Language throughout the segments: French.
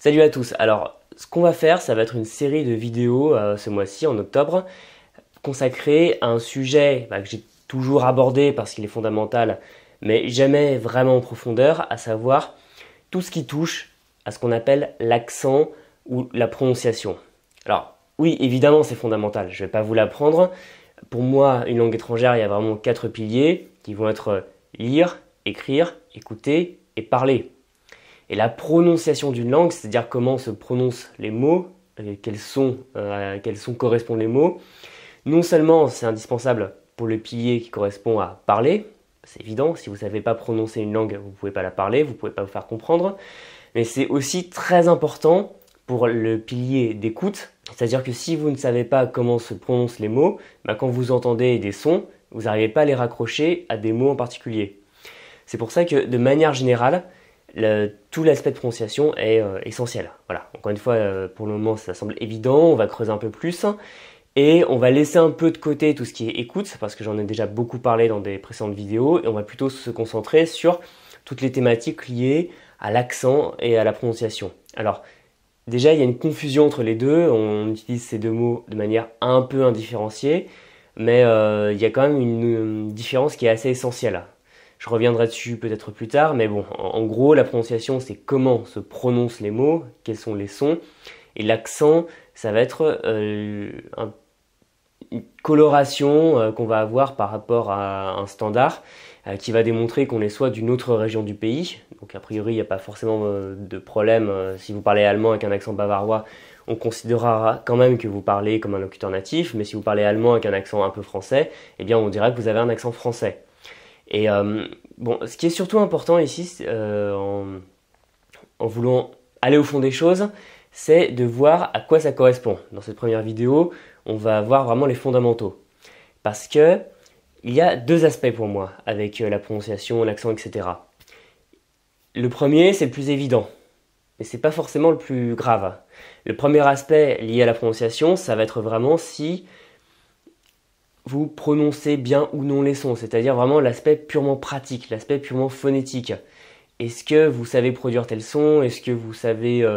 Salut à tous. Alors, ce qu'on va faire, ça va être une série de vidéos ce mois-ci, en octobre, consacrée à un sujet que j'ai toujours abordé parce qu'il est fondamental, mais jamais vraiment en profondeur, à savoir tout ce qui touche à ce qu'on appelle l'accent ou la prononciation. Alors, oui, évidemment, c'est fondamental, je ne vais pas vous l'apprendre. Pour moi, une langue étrangère, il y a vraiment 4 piliers qui vont être lire, écrire, écouter et parler. Et la prononciation d'une langue, c'est-à-dire comment se prononcent les mots, quels sons correspondent les mots, non seulement c'est indispensable pour le pilier qui correspond à parler, c'est évident, si vous ne savez pas prononcer une langue, vous ne pouvez pas la parler, vous ne pouvez pas vous faire comprendre, mais c'est aussi très important pour le pilier d'écoute, c'est-à-dire que si vous ne savez pas comment se prononcent les mots, quand vous entendez des sons, vous n'arrivez pas à les raccrocher à des mots en particulier. C'est pour ça que de manière générale, tout l'aspect de prononciation est essentiel. Voilà. Encore une fois, pour le moment, ça semble évident. On va creuser un peu plus et on va laisser un peu de côté tout ce qui est écoute parce que j'en ai déjà beaucoup parlé dans des précédentes vidéos et on va plutôt se concentrer sur toutes les thématiques liées à l'accent et à la prononciation. Alors, déjà, il y a une confusion entre les deux. On utilise ces deux mots de manière un peu indifférenciée, mais il y a quand même une différence qui est assez essentielle. Je reviendrai dessus peut-être plus tard, mais bon, en gros, la prononciation, c'est comment se prononcent les mots, quels sont les sons, et l'accent, ça va être une coloration qu'on va avoir par rapport à un standard qui va démontrer qu'on est soit d'une autre région du pays, donc a priori, il n'y a pas forcément de problème. Si vous parlez allemand avec un accent bavarois, on considérera quand même que vous parlez comme un locuteur natif, mais si vous parlez allemand avec un accent un peu français, eh bien on dira que vous avez un accent français. Et ce qui est surtout important ici, en voulant aller au fond des choses, c'est de voir à quoi ça correspond. Dans cette première vidéo, on va voir vraiment les fondamentaux. Parce que il y a deux aspects pour moi avec la prononciation, l'accent, etc. Le premier, c'est le plus évident, mais c'est pas forcément le plus grave. Le premier aspect lié à la prononciation, ça va être vraiment si vous prononcez bien ou non les sons, c'est-à-dire vraiment l'aspect purement pratique, l'aspect purement phonétique. Est-ce que vous savez produire tel son? Est-ce que vous savez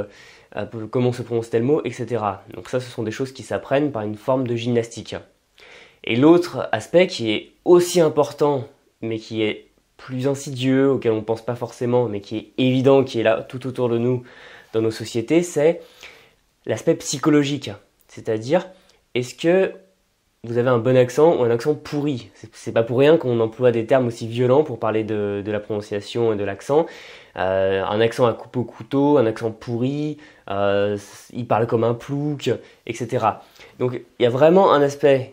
comment se prononce tel mot, etc. Donc ça, ce sont des choses qui s'apprennent par une forme de gymnastique. Et l'autre aspect qui est aussi important, mais qui est plus insidieux, auquel on ne pense pas forcément, mais qui est évident, qui est là tout autour de nous dans nos sociétés, c'est l'aspect psychologique. C'est-à-dire, est-ce que vous avez un bon accent ou un accent pourri? C'est pas pour rien qu'on emploie des termes aussi violents pour parler de la prononciation et de l'accent. Un accent à coupe au couteau, un accent pourri, il parle comme un plouc, etc. Donc il y a vraiment un aspect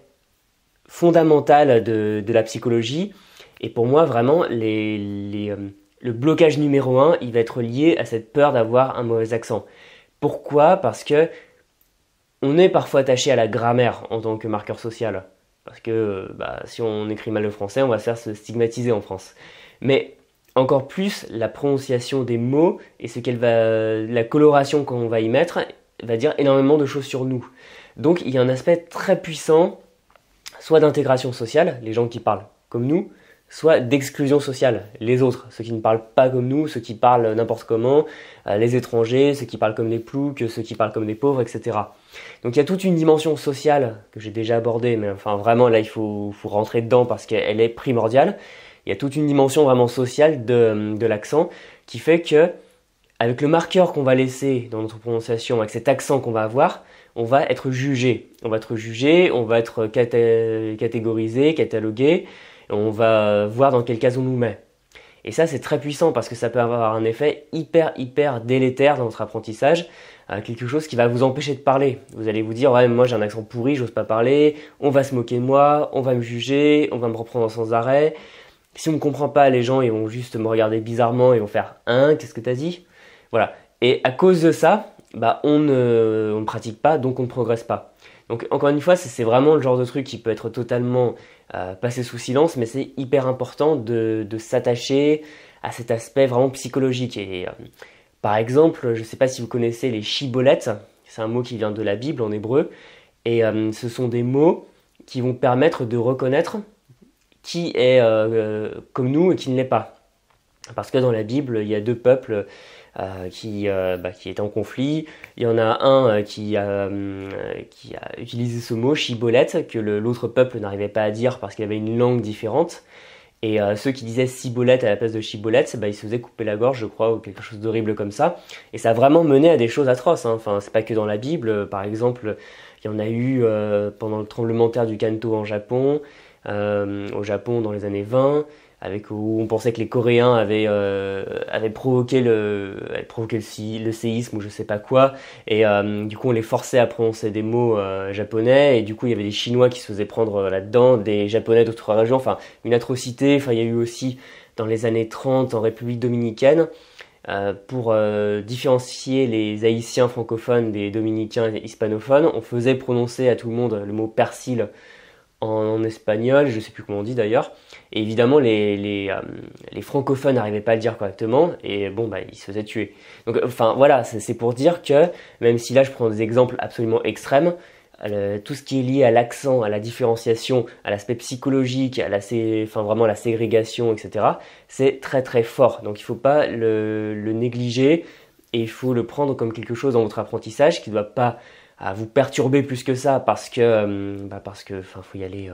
fondamental de la psychologie. Et pour moi, vraiment, le blocage numéro 1, il va être lié à cette peur d'avoir un mauvais accent. Pourquoi? Parce que on est parfois attaché à la grammaire en tant que marqueur social. Parce que si on écrit mal le français, on va se faire se stigmatiser en France. Mais encore plus, la prononciation des mots et la coloration qu'on va y mettre va dire énormément de choses sur nous. Donc il y a un aspect très puissant, soit d'intégration sociale, les gens qui parlent comme nous, soit d'exclusion sociale, les autres, ceux qui ne parlent pas comme nous, ceux qui parlent n'importe comment, les étrangers, ceux qui parlent comme des ploucs, ceux qui parlent comme des pauvres, etc. Donc il y a toute une dimension sociale que j'ai déjà abordée, mais enfin vraiment là il faut rentrer dedans parce qu'elle est primordiale. Il y a toute une dimension vraiment sociale de l'accent qui fait que avec le marqueur qu'on va laisser dans notre prononciation, avec cet accent qu'on va avoir, on va être jugé. On va être jugé, on va être catégorisé, catalogué, et on va voir dans quelle case on nous met. Et ça, c'est très puissant parce que ça peut avoir un effet hyper délétère dans notre apprentissage, quelque chose qui va vous empêcher de parler. Vous allez vous dire, ouais, moi j'ai un accent pourri, j'ose pas parler, on va se moquer de moi, on va me juger, on va me reprendre sans arrêt. Si on ne comprend pas, les gens ils vont juste me regarder bizarrement, ils vont faire « Hein, qu'est-ce que t'as dit ?» Voilà. Et à cause de ça, on ne pratique pas, donc on ne progresse pas. Donc encore une fois, c'est vraiment le genre de truc qui peut être totalement passé sous silence, mais c'est hyper important de s'attacher à cet aspect vraiment psychologique. Et par exemple, je ne sais pas si vous connaissez les shibboleth, c'est un mot qui vient de la Bible en hébreu, et ce sont des mots qui vont permettre de reconnaître qui est comme nous et qui ne l'est pas. Parce que dans la Bible, il y a deux peuples qui étaient en conflit. Il y en a un qui a utilisé ce mot, Shibboleth, que l'autre peuple n'arrivait pas à dire parce qu'il avait une langue différente. Et ceux qui disaient cibolette à la place de chibolette, ils se faisaient couper la gorge, je crois, ou quelque chose d'horrible comme ça. Et ça a vraiment mené à des choses atroces, hein. Enfin, c'est pas que dans la Bible. Par exemple, il y en a eu pendant le tremblement de terre du Kanto en Japon, au Japon dans les années 20, où on pensait que les Coréens avaient provoqué le séisme ou je sais pas quoi, et du coup on les forçait à prononcer des mots japonais, et du coup il y avait des Chinois qui se faisaient prendre là-dedans, des Japonais d'autres régions, enfin une atrocité. Enfin il y a eu aussi dans les années 30 en République dominicaine, pour différencier les Haïtiens francophones des Dominicains hispanophones, on faisait prononcer à tout le monde le mot persil en espagnol, je sais plus comment on dit d'ailleurs, et évidemment les francophones n'arrivaient pas à le dire correctement, et bon ils se faisaient tuer. Donc enfin voilà, c'est pour dire que, même si là je prends des exemples absolument extrêmes, tout ce qui est lié à l'accent, à la différenciation, à l'aspect psychologique, vraiment la ségrégation, etc., c'est très très fort. Donc il ne faut pas le négliger, et il faut le prendre comme quelque chose dans votre apprentissage qui ne doit pas vous perturber plus que ça, parce que faut y aller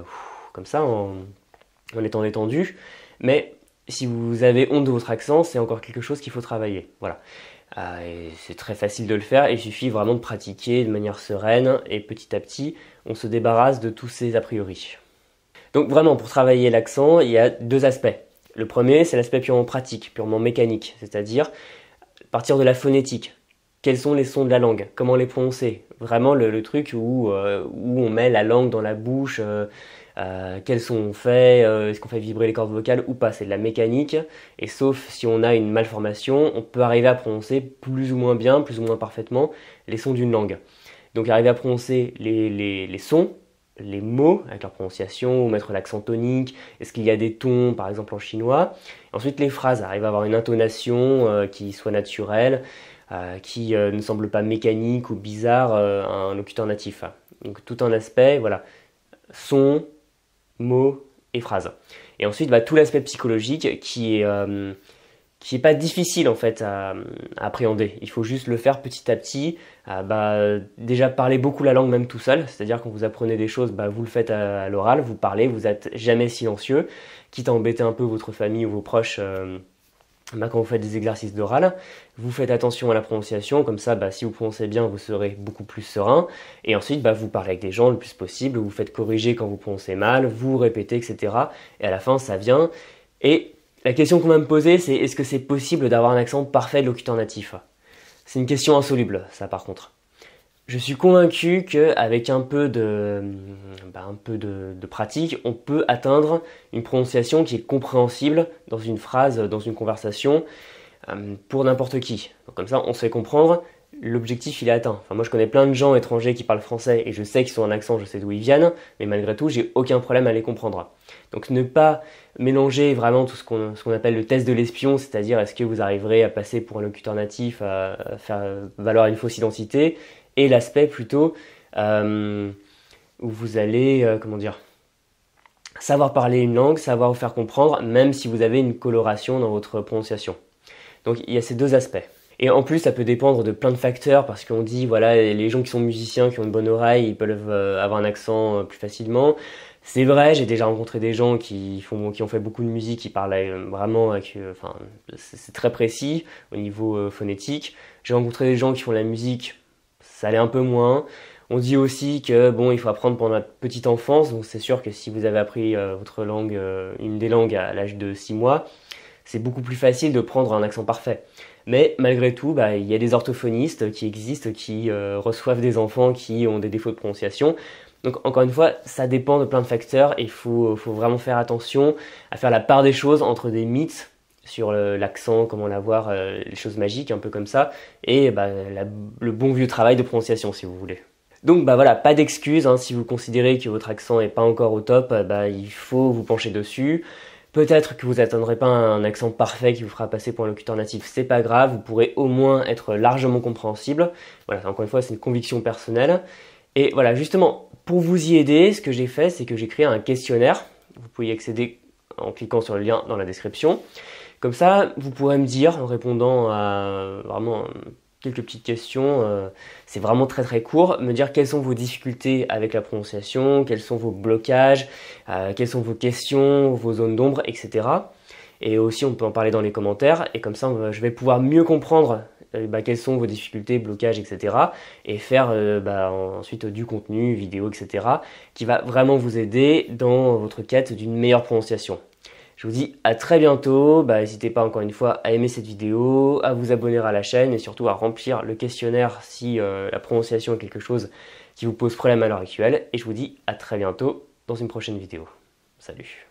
comme ça en étant détendu. Mais si vous avez honte de votre accent, c'est encore quelque chose qu'il faut travailler. Voilà. Et c'est très facile de le faire, il suffit vraiment de pratiquer de manière sereine, et petit à petit, on se débarrasse de tous ces a priori. Donc vraiment, pour travailler l'accent, il y a deux aspects. Le premier, c'est l'aspect purement pratique, purement mécanique, c'est-à-dire partir de la phonétique. Quels sont les sons de la langue? Comment les prononcer? Vraiment le truc où on met la langue dans la bouche, quels sons on fait, est-ce qu'on fait vibrer les cordes vocales ou pas? C'est de la mécanique, et sauf si on a une malformation, on peut arriver à prononcer plus ou moins bien, plus ou moins parfaitement les sons d'une langue. Donc arriver à prononcer les sons, les mots avec leur prononciation, ou mettre l'accent tonique, est-ce qu'il y a des tons par exemple en chinois. Ensuite les phrases, arriver à avoir une intonation qui soit naturelle, qui ne semble pas mécanique ou bizarre à un locuteur natif. Donc tout un aspect, voilà, son, mots et phrases. Et ensuite tout l'aspect psychologique qui est pas difficile en fait à appréhender. Il faut juste le faire petit à petit. Déjà parler beaucoup la langue même tout seul, c'est-à-dire quand vous apprenez des choses, vous le faites à l'oral, vous parlez, vous êtes jamais silencieux, quitte à embêter un peu votre famille ou vos proches. Quand vous faites des exercices d'oral, vous faites attention à la prononciation, comme ça si vous prononcez bien, vous serez beaucoup plus serein. Et ensuite vous parlez avec des gens le plus possible, vous faites corriger quand vous prononcez mal, vous répétez, etc. Et à la fin ça vient. Et la question qu'on va me poser, c'est est-ce que c'est possible d'avoir un accent parfait de locuteur natif? C'est une question insoluble, ça par contre. Je suis convaincu qu'avec un peu de pratique, on peut atteindre une prononciation qui est compréhensible dans une phrase, dans une conversation, pour n'importe qui. Donc comme ça, on se fait comprendre, l'objectif il est atteint. Enfin, moi je connais plein de gens étrangers qui parlent français, et je sais qu'ils ont un accent, je sais d'où ils viennent, mais malgré tout, j'ai aucun problème à les comprendre. Donc ne pas mélanger vraiment tout ce qu'on appelle le test de l'espion, c'est-à-dire est-ce que vous arriverez à passer pour un locuteur natif, à faire valoir une fausse identité, et l'aspect plutôt où vous allez, savoir parler une langue, savoir vous faire comprendre, même si vous avez une coloration dans votre prononciation. Donc il y a ces deux aspects. Et en plus, ça peut dépendre de plein de facteurs, parce qu'on dit, voilà, les gens qui sont musiciens, qui ont une bonne oreille, ils peuvent avoir un accent plus facilement. C'est vrai, j'ai déjà rencontré des gens qui ont fait beaucoup de musique, qui parlent vraiment c'est très précis au niveau phonétique. J'ai rencontré des gens qui font de la musique, ça allait un peu moins. On dit aussi que il faut apprendre pendant la petite enfance, donc c'est sûr que si vous avez appris votre langue, une des langues à l'âge de 6 mois, c'est beaucoup plus facile de prendre un accent parfait. Mais malgré tout, il y a des orthophonistes qui existent, qui reçoivent des enfants qui ont des défauts de prononciation. Donc encore une fois, ça dépend de plein de facteurs, et il faut vraiment faire attention à faire la part des choses entre des mythes sur l'accent, comment l'avoir, les choses magiques, un peu comme ça, et le bon vieux travail de prononciation, si vous voulez. Donc voilà, pas d'excuses, si vous considérez que votre accent n'est pas encore au top, il faut vous pencher dessus. Peut-être que vous n'atteindrez pas un accent parfait qui vous fera passer pour un locuteur natif, c'est pas grave, vous pourrez au moins être largement compréhensible. Voilà, encore une fois, c'est une conviction personnelle. Et voilà, justement, pour vous y aider, ce que j'ai fait, c'est que j'ai créé un questionnaire. Vous pouvez y accéder en cliquant sur le lien dans la description, Comme ça, vous pourrez me dire, en répondant à vraiment quelques petites questions, c'est vraiment très très court, me dire quelles sont vos difficultés avec la prononciation, quels sont vos blocages, quelles sont vos questions, vos zones d'ombre, etc. Et aussi, on peut en parler dans les commentaires, et comme ça, je vais pouvoir mieux comprendre quelles sont vos difficultés, blocages, etc. Et faire ensuite du contenu, vidéo, etc. qui va vraiment vous aider dans votre quête d'une meilleure prononciation. Je vous dis à très bientôt, n'hésitez pas encore une fois à aimer cette vidéo, à vous abonner à la chaîne et surtout à remplir le questionnaire si la prononciation est quelque chose qui vous pose problème à l'heure actuelle. Et je vous dis à très bientôt dans une prochaine vidéo. Salut!